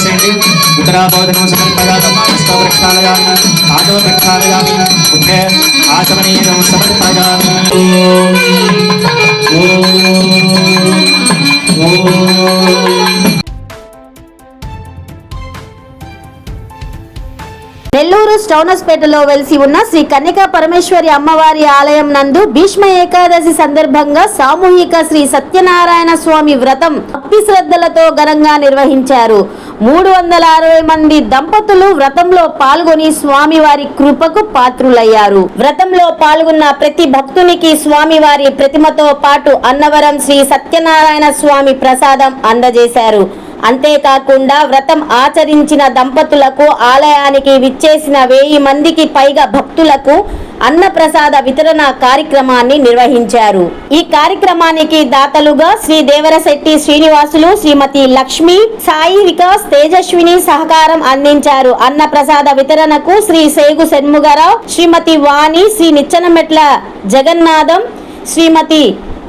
చేసేయండి. ఉత్తరాబోధనం సమర్పయామి ప్రక్షాళయామి ఆదో ప్రక్షాళయామి ఉభయ ఆచమనీయం సమర్పయామి. నెల్లూరు స్టౌనస్పేటలో వెలిసి ఉన్న శ్రీ కన్యకా పరమేశ్వరి అమ్మవారి ఆలయం నందు భీష్మ ఏకాదశి సందర్భంగా సామూహిక శ్రీ సత్యనారాయణ స్వామి వ్రతం భక్తి శ్రద్ధలతో ఘనంగా నిర్వహించారు. 360 మంది దంపతులు వ్రతంలో పాల్గొని స్వామివారి కృపకు పాత్రులయ్యారు. వ్రతంలో పాల్గొన్న ప్రతి భక్తునికి స్వామివారి ప్రతిమతో పాటు అన్నవరం శ్రీ సత్యనారాయణ స్వామి ప్రసాదం అందజేశారు. అంతేకాకుండా వ్రతం ఆచరించిన దంపతులకు ఆలయానికి విచ్చేసిన 1000 మందికి పైగా భక్తులకు అన్నప్రసాద వితరణ కార్యక్రమాన్ని నిర్వహించారు. ఈ కార్యక్రమానికి దాతలుగా శ్రీ దేవరశెట్టి శ్రీనివాసులు, శ్రీమతి లక్ష్మి, సాయి వికాస్, తేజస్విని సహకారం అందించారు. అన్నప్రసాద వితరణకు శ్రీ సేగు షణ్ముగరావు, శ్రీమతి వాణి, శ్రీ నిచ్చెనమెట్ల జగన్నాథం, శ్రీమతి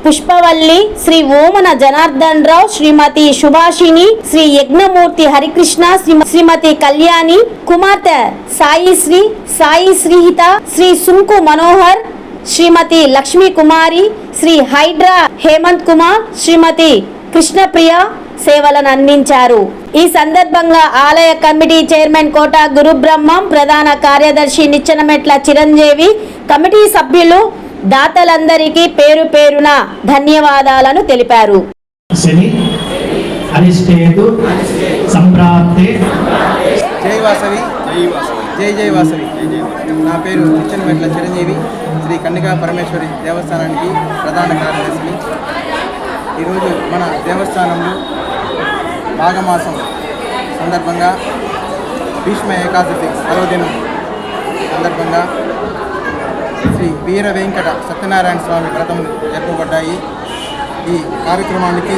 పుష్పవల్లి, శ్రీ ఓమన జనార్దన్ రావు, శ్రీమతి సుభాషిణి, శ్రీ యజ్ఞమూర్తి హరికృష్ణ, శ్రీమతి కళ్యాణి, కుమార్తె సాయిశ్రీ, సాయి శ్రీహిత, శ్రీ సుంకు మనోహర్, శ్రీమతి లక్ష్మీ కుమారి, శ్రీ హైడ్రా హేమంత్ కుమార్, శ్రీమతి కృష్ణప్రియ సేవలను అందించారు. ఈ సందర్భంగా ఆలయ కమిటీ చైర్మన్ కోట గురుబ్రహ్మం, ప్రధాన కార్యదర్శి నిచ్చెనమెట్ల చిరంజీవి, కమిటీ సభ్యులు, దాతలందరికీ పేరు పేరున ధన్యవాదాలను తెలిపారు. జై వాసవి. నా పేరు నిచ్చెనమెట్ల చిరంజీవి, శ్రీ కన్యకా పరమేశ్వరి దేవస్థానానికి ప్రధాన కార్యదర్శిని. ఈరోజు మన దేవస్థానంలో మాఘమాసం సందర్భంగా భీష్మ ఏకాదశి పర్వదినం సందర్భంగా శ్రీ వీర వెంకట సత్యనారాయణ స్వామి వ్రతములు జరపబడ్డాయి. ఈ కార్యక్రమానికి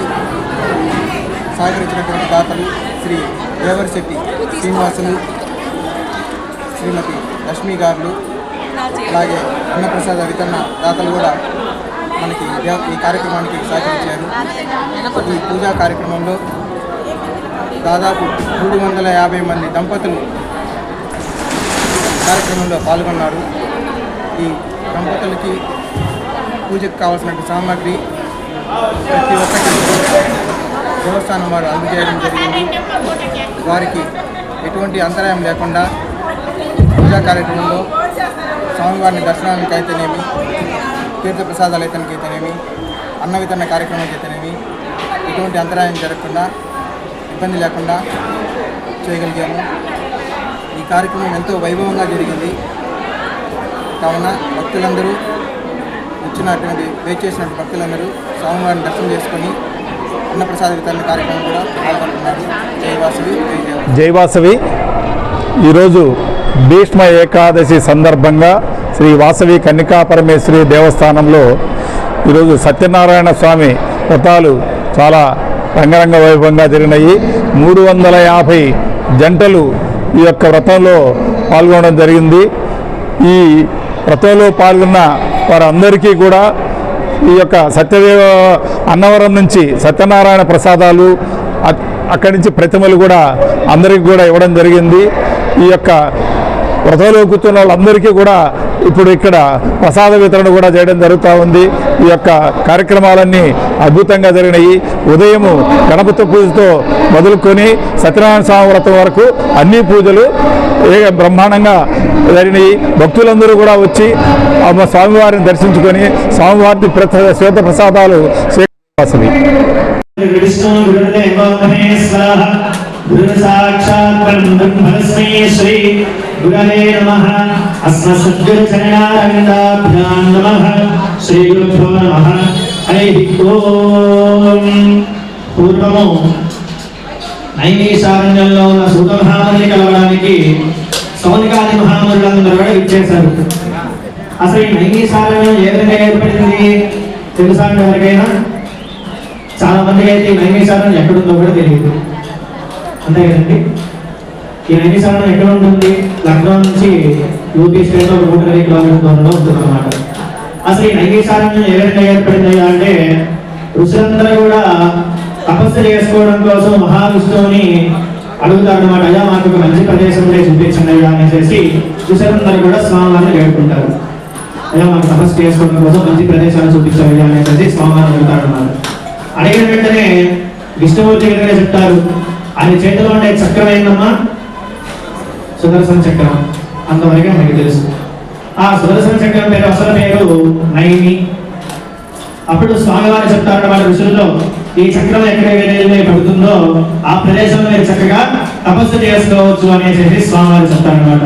సహకరించినటువంటి దాతలు శ్రీ దేవరశెట్టి శ్రీనివాసులు, శ్రీమతి లక్ష్మీ గారు, అలాగే అన్నప్రసాద వితరణ దాతలు కూడా మనకి ఈ కార్యక్రమానికి సహకరించారు. ఈ పూజా కార్యక్రమంలో దాదాపు 350 మంది దంపతులు కార్యక్రమంలో పాల్గొన్నారు. ఈ దంపతులకి పూజకు కావాల్సినటువంటి సామాగ్రి ప్రతి ఒక్కటి దేవస్థానం వారు అందజేయడం జరిగింది. వారికి ఎటువంటి అంతరాయం లేకుండా పూజా కార్యక్రమంలో స్వామివారిని దర్శనానికి అయితేనేమి, తీర్థప్రసాదాలు అయితేనేమి, అన్న వితరణ కార్యక్రమానికి అయితేనేమి ఎటువంటి అంతరాయం జరగకుండా, ఇబ్బంది లేకుండా చేయగలిగాము. ఈ కార్యక్రమం ఎంతో వైభవంగా జరిగింది. కావున భక్తులందరూ వచ్చినటువంటి చేసినటువంటి భక్తులందరూ స్వామివారిని దర్శనం చేసుకొని అన్నప్రసాద వితరణ కార్యక్రమం కూడా పాల్గొంటున్నారు. జై వాసవి. ఈరోజు భీష్మ ఏకాదశి సందర్భంగా శ్రీ వాసవి కన్యకా పరమేశ్వరి దేవస్థానంలో ఈరోజు సత్యనారాయణ స్వామి వ్రతాలు చాలా రంగరంగ వైభవంగా జరిగినాయి. 350 జంటలు ఈ యొక్క వ్రతంలో పాల్గొనడం జరిగింది. ఈ వ్రతంలో పాల్గొన్న వారందరికీ కూడా ఈ యొక్క సత్యదేవ అన్నవరం నుంచి సత్యనారాయణ ప్రసాదాలు, అక్కడి నుంచి ప్రతిమలు కూడా అందరికీ కూడా ఇవ్వడం జరిగింది. ఈ యొక్క వ్రతంలో కూర్చున్న వాళ్ళందరికీ కూడా ఇప్పుడు ఇక్కడ ప్రసాద వితరణ కూడా చేయడం జరుగుతూ ఉంది. ఈ యొక్క కార్యక్రమాలన్నీ అద్భుతంగా జరిగినాయి. ఉదయము గణపతి పూజతో మొదలుకొని సత్యనారాయణ స్వామి వ్రతం వరకు అన్ని పూజలు బ్రహ్మాండంగా జరిగినాయి. భక్తులందరూ కూడా వచ్చి స్వామివారిని దర్శించుకొని స్వామివారి శ్వేత ప్రసాదాలు స్వీకరించాల్సింది. శ్రీ గురవే నమః. అస్మద్గురుచరణారవిందాభ్యాం నమః. శ్రీ గురుభ్యో నమః. హరి ఓం. పూర్వము నైమిషారణ్యంలో ఉన్న సూత మహాముని కలవడానికి సౌనికాది మహామునులందరూ కూడా ఇచ్చేశారు. అసలు ఈ నైమిషారణ్యం ఏ విధంగా ఏర్పడింది తెలుసా అంటే ఎవరికైనా? చాలా మందికి అయితే ఈ నైమిషారణ్యం ఎక్కడుందో కూడా తెలియదు, అంతే కదండి. ఈ నైమిషారణ్యం ఎక్కడ ఉంటుంది? లక్నో నుంచి యూపీ స్టేట్లో 120 కిలోమీటర్ల దూరంలో ఉంటుంది అన్నమాట. అసలు ఈ నైమిషారణ్యం ఏ విధంగా ఏర్పడింది అంటే ఋషులందరూ కూడా తపస్సు చేసుకోవడం కోసం మహావిష్ణువుని అడుగుతారు అన్నమాట. అయ్యా మాకు ఒక మంచి ప్రదేశం చూపించండి అయ్యా అనేసి ఋషులందరూ కూడా స్వామివారిని వేడుకుంటారు. అయ్యా మాకు తపస్సు చేసుకోవడం కోసం మంచి ప్రదేశాలు చూపించాలి అనేసి స్వామివారిని అడుగుతాడు అన్నమాట. అడిగిన వెంటనే విష్ణుమూర్తి విధంగా చెప్తారు, ఆయన చేతిలో ఉండే చక్రం ఏందమ్మా? సుదర్శన చక్రం. అంతవరకే మనకి తెలుసు. ఆ సుదర్శన చక్రం పేరు అసలు పేరు నైని. అప్పుడు స్వామివారు చెప్తారన్నమాట ఋషుల్లో, ఈ చక్రం ఎక్కడైతే పడుతుందో ఆ ప్రదేశంలో మీరు చక్కగా తపస్సు చేసుకోవచ్చు అనేసి స్వామివారు చెప్తారన్నమాట.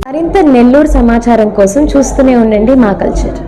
మరింత నెల్లూరు సమాచారం కోసం చూస్తూనే ఉండండి మా కల్చర్.